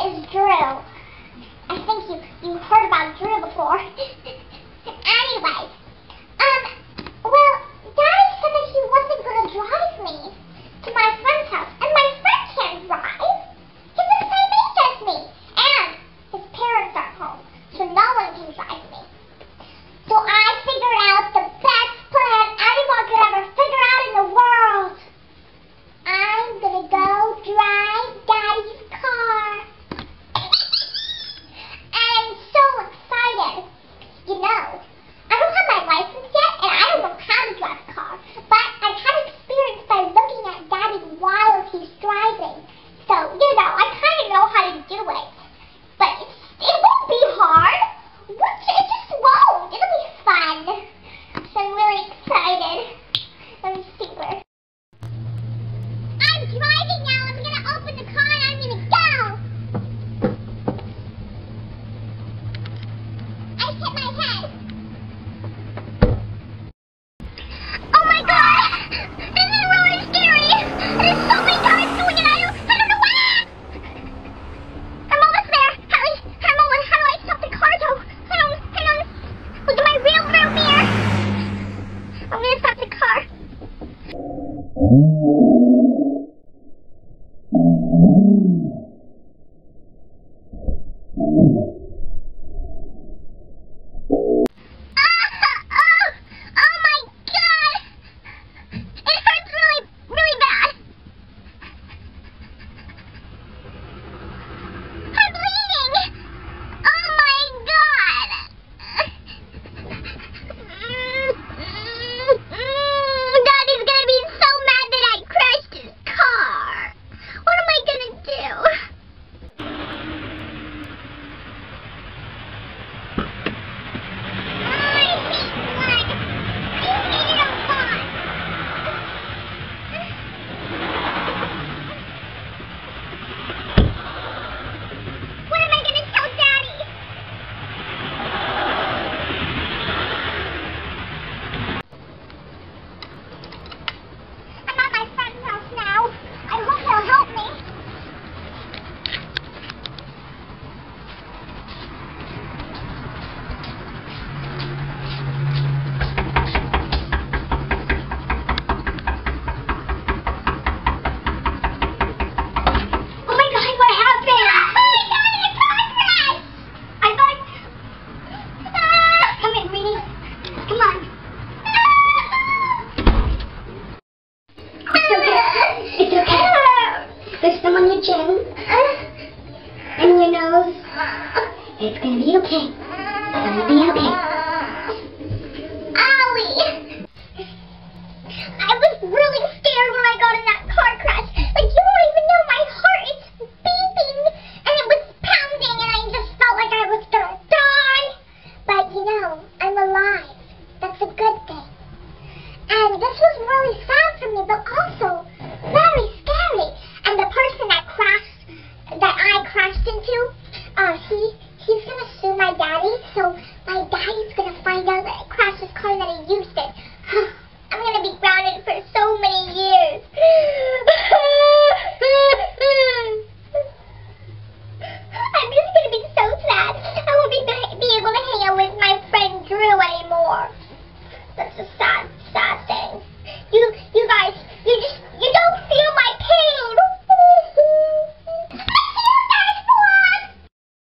is Drew. I think you heard about Drew before. Anyway, well, Daddy said that he wasn't going to drive me to my friend's house, and my friend can't drive. He's the same age as me, and his parents are home, so no one can drive me. So I figured out the best plan anyone could ever figure out in the world. I'm gonna go drive Daddy's car. And I'm so excited. You know, I don't have my license yet, and I don't know how to drive a car. But I've had experience by looking at Daddy while he's driving. So, you know, I kind of know how to do it. But it won't be hard. It just won't. It'll be fun. So I'm really excited. I'm super. I'm driving now. I'm going to open the car and I'm going to go. I hit my head. Oh my god! This is really scary! There's so many cars doing it. I don't know what! I'm almost there. How do I stop the car though? Hang on. Look at my real mirror. I'm gonna stop the car. Oh my god! It hurts really bad. I'm bleeding! Oh my god! Daddy's gonna be so mad that I crashed his car. What am I gonna do? I hate blood. I hate it a lot. What am I gonna tell Daddy? I'm at my friend's house now. I hope he'll help me. Oh my god, what happened? Oh my god, a car crash! I thought... Come in, Greenie. Come on. It's okay. There's some on your chin. And your nose. It's gonna be okay. It's gonna be okay. Owie! I was really